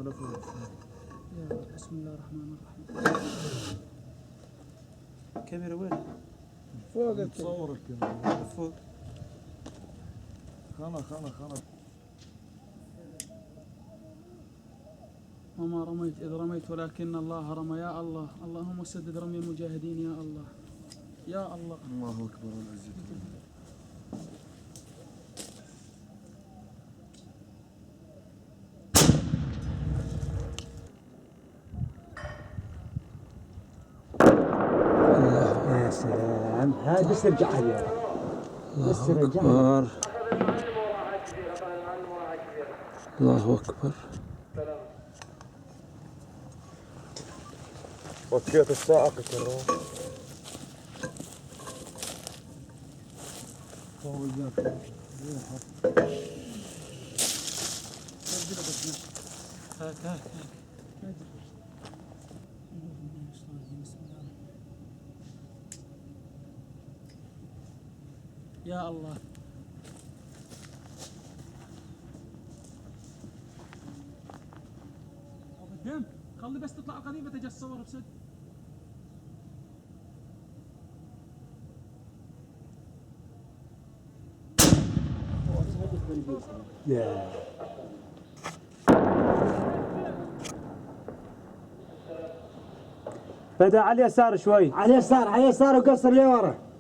بسم الله الرحمن الرحيم. الكاميرا وين؟ فوق تصورك فوق. خنا وما رميت إذ رميت ولكن الله رمى. يا الله، اللهم سدد رمي المجاهدين يا الله، يا الله. الله اكبر والعزة. يا سلام، هذا بس رجع عليه. بس رجع. الله أكبر. وكيت الساعة كتر. هاك يا الله. قدام خلي بس تطلع قريبة تجي الصور بسد. يا بدأ على اليسار شوي، على اليسار وقصر لورا.